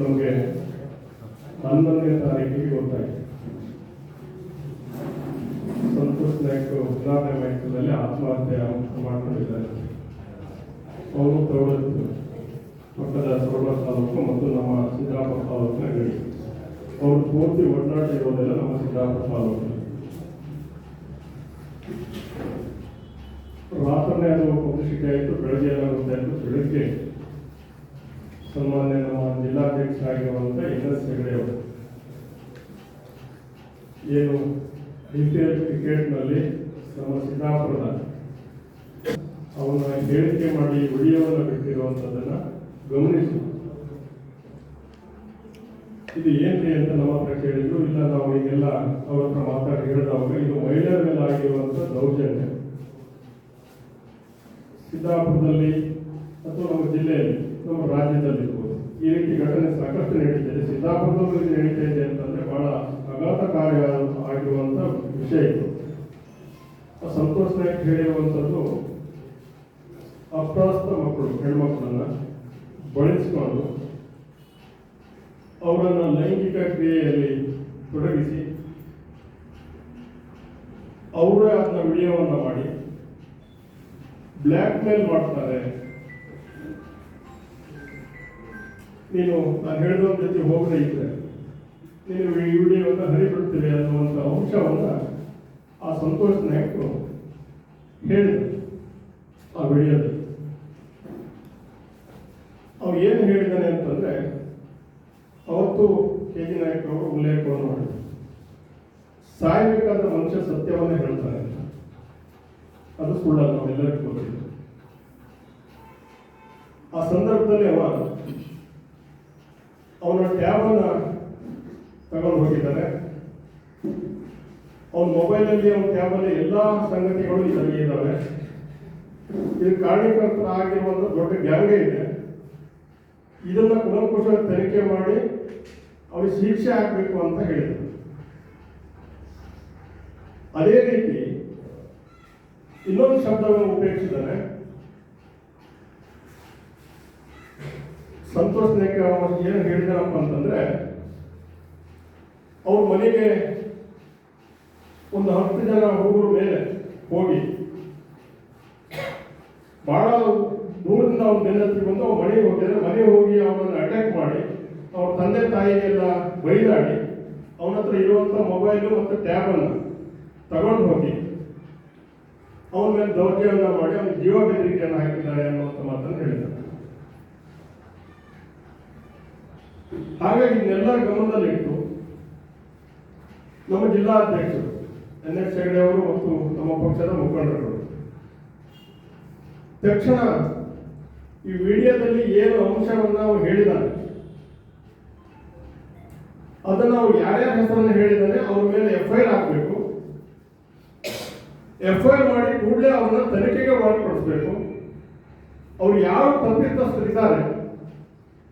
ನಮಗೆ 11ನೇ ತಾರೀಕಿಗೆ ಗೊತ್ತಾಯಿತು ಸಂತೋಷ್ ನಾಯ್ಕ ಉದ್ಘಾಟನೆ ಮೈಸೂರಲ್ಲಿ ಆತ್ಮಹತ್ಯೆ ಮಾಡಿಕೊಂಡಿದ್ದಾರೆ. ಅವರು ಪ್ರವೃತ್ತಿ ಪಕ್ಕದ ಸೊರಬ ತಾಲೂಕು ಮತ್ತು ನಮ್ಮ ಸಿದ್ದಾಪುರ ತಾಲೂಕಿನ ಗಡಿ. ಅವರು ಪೂರ್ತಿ ಒಡನಾಟ ಇರೋದೆಲ್ಲ ನಮ್ಮ ಸಿದ್ದಾಪುರ ತಾಲೂಕು. ರಾತ್ರಿನೇ ಅದು ಪಬ್ಲಿಸಿಟಿ ಆಯಿತು, ಬೆಳಗ್ಗೆ ಎಲ್ಲ ಗೊತ್ತಾಯಿತು. ಬೆಳಗ್ಗೆ ಸನ್ಮಾನ್ಯ ನಮ್ಮ ಜಿಲ್ಲಾಧ್ಯಕ್ಷರಾಗಿರುವಂಥ NS ಹೆಗಡೆ ಅವರು ಏನು IPL ಕ್ರಿಕೆಟ್ನಲ್ಲಿ ನಮ್ಮ ಸಿದ್ದಾಪುರದ ಅವನ್ನ ಹೇಳಿಕೆ ಮಾಡಿ ವಿಡಿಯೋವನ್ನು ಬಿಟ್ಟಿರುವಂಥದ್ದನ್ನು ಗಮನಿಸಿ ಇದು ಏನ್ರಿ ಅಂತ ನಮ್ಮ ಹತ್ರ ಕೇಳಿದ್ರು. ಇಲ್ಲ, ನಾವು ಈಗೆಲ್ಲ ಅವ್ರ ಹತ್ರ ಮಾತಾಡಿ ಹೇಳಿದವಾಗ ಇದು ಮಹಿಳೆಯರ ಮೇಲೆ ಆಗಿರುವಂಥ ದೌರ್ಜನ್ಯ. ಸಿದ್ದಾಪುರದಲ್ಲಿ ಅಥವಾ ನಮ್ಮ ಜಿಲ್ಲೆಯಲ್ಲಿ, ನಮ್ಮ ರಾಜ್ಯದಲ್ಲಿ ಈ ರೀತಿ ಘಟನೆ ಸಾಕಷ್ಟು ನಡೀತಿದೆ. ಸಿದ್ದಾಪುರದಲ್ಲಿ ನಡೀತಾ ಇದೆ ಅಂತಂದ್ರೆ ಬಹಳ ಆಘಾತಕಾರಿ ಆಗಿರುವಂತ ವಿಷಯ ಇದು. ಸಂತೋಷ್ ನಾಯ್ಕ ಹೇಳಿರುವಂಥದ್ದು ಅಪ್ರಾಪ್ತ ಮಕ್ಕಳು, ಹೆಣ್ಮಕ್ಕಳನ್ನ ಬಳಸಿಕೊಂಡು ಅವರನ್ನು ಲೈಂಗಿಕ ಕ್ರಿಯೆಯಲ್ಲಿ ತೊಡಗಿಸಿ ಅವರೇ ಅದನ್ನ ವಿಡಿಯೋವನ್ನು ಮಾಡಿ ಬ್ಲ್ಯಾಕ್ ಮೇಲ್ ಮಾಡ್ತಾರೆ. ನೀನು ನಾನು ಹೇಳಿದ ಜೊತೆ ಹೋಗದೆ ಇದ್ರೆ ನೀನು ಈ ವಿಡಿಯೋವನ್ನು ಹರಿಬಿಡ್ತೀವಿ ಅನ್ನುವಂಥ ಅಂಶವನ್ನು ಆ ಸಂತೋಷ್ ನಾಯ್ಕರು ಹೇಳಿದರು ಆ ವಿಡಿಯೋದಲ್ಲಿ. ಅವ್ರು ಏನು ಹೇಳಿದ್ದಾನೆ ಅಂತಂದ್ರೆ, ಅವತ್ತು KG ನಾಯ್ಕ ಅವರು ಉಲ್ಲೇಖವನ್ನು ಮಾಡಿದ್ರು, ಸಾಯಬೇಕಾದ ಮನುಷ್ಯ ಸತ್ಯವನ್ನೇ ಹೇಳ್ತಾನೆ ಅಂತ. ಅದು ಸುಳ್ಳಲ್ಲ, ನಾವೆಲ್ಲರಿಗೂ ಗೊತ್ತಿದೆ. ಆ ಸಂದರ್ಭದಲ್ಲಿ ಅವನ ಟ್ಯಾಬನ್ನು ತಗೊಂಡು ಹೋಗಿದ್ದಾನೆ. ಅವನ ಮೊಬೈಲಲ್ಲಿ, ಅವನ ಟ್ಯಾಬಲ್ಲಿ ಎಲ್ಲ ಸಂಗತಿಗಳು ಇದರಲ್ಲಿ ಇದ್ದಾವೆ. ಇದು ಕಾರಣೀಕರ್ತರಾಗಿರುವಂಥ ದೊಡ್ಡ ಗ್ಯಾಂಗೇ ಇದೆ. ಇದನ್ನ ಕುಲಂಕುಷ ತನಿಖೆ ಮಾಡಿ ಅವ್ರಿಗೆ ಶಿಕ್ಷೆ ಆಗಬೇಕು ಅಂತ ಹೇಳಿದರು. ಅದೇ ರೀತಿ ಇನ್ನೊಂದು ಶಬ್ದವನ್ನು ಉಪಯೋಗಿಸಿದ್ದಾನೆ. ಸಂತೋಷ್ ನಾಯ್ಕ ಏನು ಹೇಳಿದಾರಪ್ಪ ಅಂತಂದ್ರೆ, ಅವ್ರ ಮನೆಗೆ ಒಂದು 10 ಜನ ಹುಡುಗರ ಮೇಲೆ ಹೋಗಿ ಬಹಳ ದೂರದಿಂದ ಅವ್ರ ಬೆನ್ನತ್ತಿ ಬಂದು ಅವ್ರ ಮನೆಗೆ ಹೋಗಿದ್ದಾರೆ. ಮನೆಗೆ ಹೋಗಿ ಅವನನ್ನು ಅಟ್ಯಾಕ್ ಮಾಡಿ ಅವ್ರ ತಂದೆ ತಾಯಿಗೆಲ್ಲ ಬೈದಾಡಿ ಅವನ ಹತ್ರ ಇರುವಂಥ ಮೊಬೈಲು ಮತ್ತು ಟ್ಯಾಬನ್ನು ತಗೊಂಡು ಹೋಗಿ ಅವನ ಮೇಲೆ ದೌರ್ಜನ್ಯ ಮಾಡಿ ಅವನ ಜೀವ ಬೆದರಿಕೆಯನ್ನು ಹಾಕಿದ್ದಾರೆ ಅನ್ನುವಂಥ ಮಾತನ್ನು ಹೇಳಿದ್ದಾರೆ. ಹಾಗಾಗಿ ಇದನ್ನೆಲ್ಲ ಗಮನದಲ್ಲಿಟ್ಟು ನಮ್ಮ ಜಿಲ್ಲಾಧ್ಯಕ್ಷರು NS ಹೆಗಡೆ ಅವರು ಮತ್ತು ನಮ್ಮ ಪಕ್ಷದ ಮುಖಂಡರು ತಕ್ಷಣ ಈ ವಿಡಿಯೋದಲ್ಲಿ ಏನು ಅಂಶವನ್ನು ನಾವು ಹೇಳಿದ್ದಾರೆ ಅದನ್ನು ಅವ್ರು ಯಾರ್ಯಾರ ಹೆಸರನ್ನು ಹೇಳಿದ್ದಾರೆ ಅವ್ರ ಮೇಲೆ FIR ಹಾಕಬೇಕು. FIR ಮಾಡಿ ಕೂಡಲೇ ಅವ್ರನ್ನ ತನಿಖೆಗೆ ಒಳಪಡಿಸಬೇಕು. ಅವ್ರು ಯಾರು ತಪ್ಪಿತಸ್ಥರಿದ್ದಾರೆ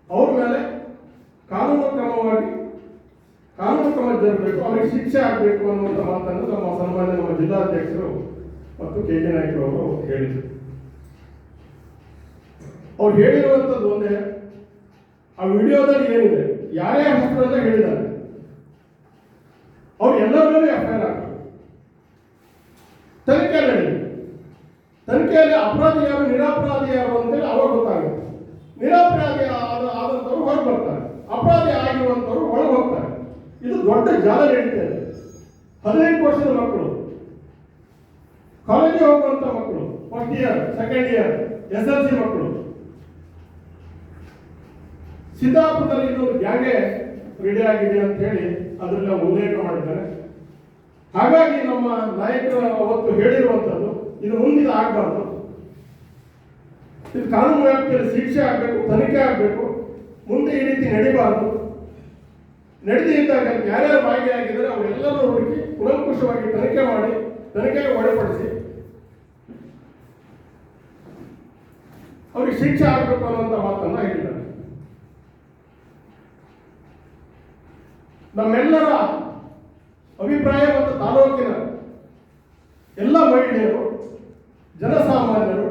ಅವ್ರ ಮೇಲೆ ಕಾನೂನು ಕ್ರಮ ಜರುಗಬೇಕು, ಅವ್ರಿಗೆ ಶಿಕ್ಷೆ ಆಗಬೇಕು ಅನ್ನುವಂಥ ಮಾತನ್ನು ನಮ್ಮ ಸನ್ಮಾನ್ಯ ನಮ್ಮ ಜಿಲ್ಲಾಧ್ಯಕ್ಷರು ಮತ್ತು KG ನಾಯ್ಕ ಅವರು ಹೇಳಿದರು. ಅವ್ರು ಹೇಳಿರುವಂಥದ್ದು ಒಂದೇ, ಆ ವಿಡಿಯೋದಲ್ಲಿ ಏನಿದೆ, ಯಾರ್ಯಾರ ಹೆಸರನ್ನ ಹೇಳಿದ್ದಾರೆ ಅವ್ರು ಎಲ್ಲರ ಮೇಲೂ FIR ಆಗಬೇಕು. ತನಿಖೆ ನಡೆಯಿರಿ. ತನಿಖೆಯಲ್ಲಿ ಅಪರಾಧಿ ಯಾರು, ನಿರಪರಾಧಿ ಯಾರು ಅಂತೇಳಿ ಅವಾಗ ಗೊತ್ತಾಗುತ್ತೆ. ನಿರಪರಾಧಿ ಆದಂಥವ್ರು ಹೊರಗೆ ಬರ್ತಾರೆ, ಅಪರಾಧಿ ಆಗಿರುವಂಥವ್ರು ಒಳಗೆ ಹೋಗ್ತಾರೆ. ಇದು ದೊಡ್ಡ ಜಾಲ ನಡೀತಾ ಇದೆ. 18 ವರ್ಷದ ಮಕ್ಕಳು, ಕಾಲೇಜಿಗೆ ಹೋಗುವಂಥ ಮಕ್ಕಳು, first year, second year, SLC ಮಕ್ಕಳು ಸಿದ್ದಾಪುರದಲ್ಲಿ ಇದೊಂದು ಗ್ಯಾಂಗೆ ರೆಡಿ ಆಗಿದೆ ಅಂತ ಹೇಳಿ ಅದರಲ್ಲಿ ಉಲ್ಲೇಖ ಮಾಡಿದ್ದಾರೆ. ಹಾಗಾಗಿ ನಮ್ಮ ನಾಯಕರು ಅವತ್ತು ಹೇಳಿರುವಂಥದ್ದು, ಇದು ಮುಂದಿನ ಆಗಬಾರ್ದು, ಇದು ಕಾನೂನು ವ್ಯಾಪ್ತಿಯಲ್ಲಿ ಶಿಕ್ಷೆ ಆಗಬೇಕು, ತನಿಖೆ ಆಗಬೇಕು, ಮುಂದೆ ಈ ರೀತಿ ನಡೀಬಾರ್ದು. ನಡೆದಿದ್ದಾಗ ಯಾರ್ಯಾರು ಭಾಗಿಯಾಗಿದ್ದಾರೆ ಅವರೆಲ್ಲರೂ ಹುಡುಕಿ ಕುಲಂಕುಷವಾಗಿ ತನಿಖೆ ಮಾಡಿ ತನಿಖೆಗೆ ಒಳಪಡಿಸಿ ಅವ್ರಿಗೆ ಶಿಕ್ಷೆ ಆಗಬೇಕು ಅನ್ನುವಂಥ ಮಾತನ್ನ ಹೇಳಿದ್ದಾರೆ. ನಮ್ಮೆಲ್ಲರ ಅಭಿಪ್ರಾಯ ಮತ್ತು ತಾಲೂಕಿನ ಎಲ್ಲ ಮಹಿಳೆಯರು, ಜನಸಾಮಾನ್ಯರು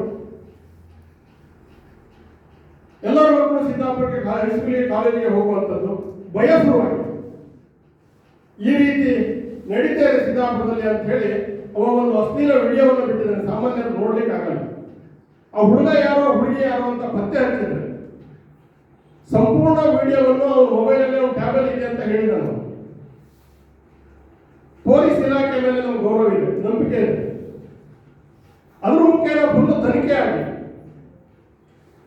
ಎಲ್ಲರ ಮಕ್ಕಳು ಸಿದ್ದಾಪುರಕ್ಕೆ ಹೈಸ್ಕೂಲಿಗೆ ಕಾಲೇಜಿಗೆ ಹೋಗುವಂಥದ್ದು ಬಯಸುವಾಗಿ ಈ ರೀತಿ ನಡೀತಾ ಇದೆ ಸಿದ್ದಾಪುರದಲ್ಲಿ ಅಂತ ಹೇಳಿ ಅವ ಒಂದು ಅಶ್ಲೀಲ ವಿಡಿಯೋವನ್ನು ಬಿಟ್ಟಿದ್ದಾನೆ. ಸಾಮಾನ್ಯರು ನೋಡ್ಲಿಕ್ಕೆ ಆಗಲ್ಲ. ಆ ಹುಡುಗ ಯಾರೋ ಹುಡುಗಿ ಯಾರೋ ಅಂತ ಪತ್ತೆ ಹಚ್ಚಿದ್ರೆ ಸಂಪೂರ್ಣ ವಿಡಿಯೋವನ್ನು ಅವನ ಮೊಬೈಲಲ್ಲಿ ಅವನ ಟ್ಯಾಬಲ್ ಇದೆ ಅಂತ ಹೇಳಿದ ನಾವು. ಪೊಲೀಸ್ ಇಲಾಖೆ ಮೇಲೆ ನಮ್ಗೆ ಗೌರವ ಇದೆ, ನಂಬಿಕೆ ಇದೆ. ಅದ್ರ ಮುಖ್ಯ ಫುಲ್ ತನಿಖೆ ಆಗಿ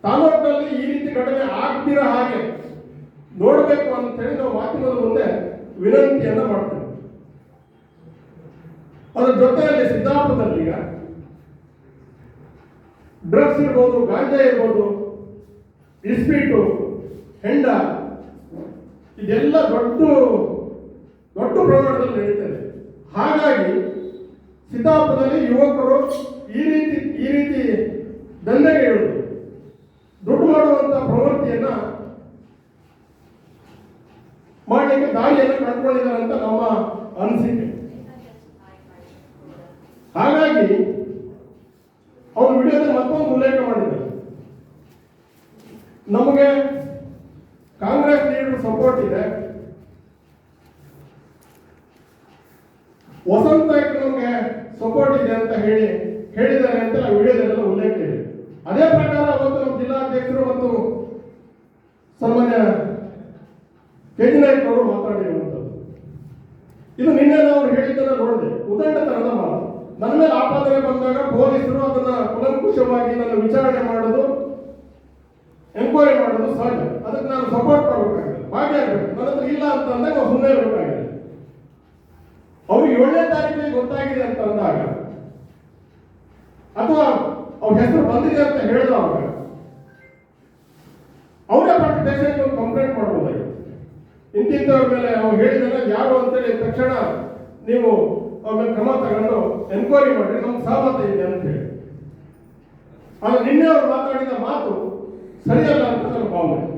ತಾಲೂಕಿನಲ್ಲಿ ಈ ರೀತಿ ಘಟನೆ ಆಗ್ತಿರೋ ಹಾಗೆ ನೋಡಬೇಕು ಅಂತ ಹೇಳಿ ನಾವು ಮಾಧ್ಯಮದ ಮುಂದೆ ವಿನಂತಿಯನ್ನ ಮಾಡ್ತೇವೆ. ಅದರ ಜೊತೆಯಲ್ಲಿ ಸಿದ್ದಾಪುರದಲ್ಲಿ ಈಗ ಡ್ರಗ್ಸ್ ಇರ್ಬೋದು, ಗಾಂಜಾ ಇರ್ಬೋದು, ಇಸ್ಪೀಟು, ಹೆಂಡ ಇದೆಲ್ಲ ದೊಡ್ಡ ಪ್ರಮಾಣದಲ್ಲಿ ನಡೀತದೆ. ಹಾಗಾಗಿ ಸಿದ್ದಾಪುರದಲ್ಲಿ ಯುವಕರು ಈ ರೀತಿ ದಂಧೆಗೆ ಇಳುದು ದುಡ್ಡು ಮಾಡುವಂತ ಪ್ರವೃತ್ತಿಯನ್ನ ಮಾಡಲಿಕ್ಕೆ ದಾರಿಯನ್ನು ಕಂಡುಕೊಂಡಿದ್ದಾರೆ ಅಂತ ನಮ್ಮ ಅನಿಸಿಕೆ. ಹಾಗಾಗಿ ಅವರು ವಿಡಿಯೋದಲ್ಲಿ ಮತ್ತೊಂದು ಉಲ್ಲೇಖ ಮಾಡಿದ್ದಾರೆ, ನಮಗೆ ಕಾಂಗ್ರೆಸ್ ಲೀಡರ್ ಸಪೋರ್ಟ್ ಇದೆ, ವಸಂತ ನಮಗೆ ಸಪೋರ್ಟ್ ಇದೆ ಅಂತ ಹೇಳಿದ್ದಾರೆ ಅಂತ ವಿಡಿಯೋದಲ್ಲೆಲ್ಲ ಉಲ್ಲೇಖ ಇದೆ. ಅದೇ ಪ್ರಕಾರ ಅವತ್ತು ನಮ್ಮ ಜಿಲ್ಲಾಧ್ಯಕ್ಷರು ಮತ್ತು ಸಾಮಾನ್ಯ ಕೆ.ಜಿ. ನಾಯ್ಕ ಅವರು ಮಾತಾಡಿರುವಂಥದ್ದು. ಇದು ನಿನ್ನೆ ನಾವು ಹೇಳಿದ್ದನ್ನು ನೋಡಿದೆ, ಉದಂಡತನದ ಮಾತು. ನನ್ನ ಮೇಲೆ ಆಪಾದನೆ ಬಂದಾಗ ಪೊಲೀಸರು ಅದನ್ನ ಕುಲಂಕುಷವಾಗಿ ನನ್ನ ವಿಚಾರಣೆ ಮಾಡೋದು, ಎಂಕ್ವೈರಿ ಮಾಡೋದು ಸಹಜ. ಅದಕ್ಕೆ ನಾನು ಸಪೋರ್ಟ್ ಮಾಡಬೇಕಾಗಿದೆ, ಭಾಗಿಯಾಗಬೇಕು. ನನ್ನ ಹತ್ರ ಇಲ್ಲ ಅಂತ ಅಂದಾಗ ನಾವು ಸುಮ್ಮನೆ ಇರಬೇಕಾಗಿದೆ. ಅವ್ರಿಗೆ 7ನೇ ತಾರೀಕಿಗೆ ಗೊತ್ತಾಗಿದೆ ಅಂತ ಅಂದಾಗ ಅಥವಾ ಅವ್ರ ಹೆಸರು ಬಂದಿದೆ ಅಂತ ಹೇಳಿದವಾಗ ಅವರೇ ಪಟ್ಟು ಸ್ಟೇಷನ್ಗೆ ಒಂದು ಕಂಪ್ಲೇಂಟ್ ಮಾಡ್ಬೋದಾಗಿತ್ತು. ಇಂತಿಂತವ್ರ ಮೇಲೆ ಅವ್ರು ಹೇಳಿದ್ರೆ ಯಾರು ಅಂತೇಳಿ ತಕ್ಷಣ ನೀವು ಅವ್ರ ಮೇಲೆ ಕ್ರಮ ತಗೊಂಡು ಎನ್ಕ್ವೈರಿ ಮಾಡಿ ನಮ್ಗೆ ಸಹಮತ ಇದೆ ಅಂತ ಹೇಳಿ. ಆದ್ರೆ ನಿನ್ನೆ ಅವ್ರು ಮಾತಾಡಿದ ಮಾತು ಸರಿಯಲ್ಲ ಅಂತ ನನ್ನ ಭಾವನೆ.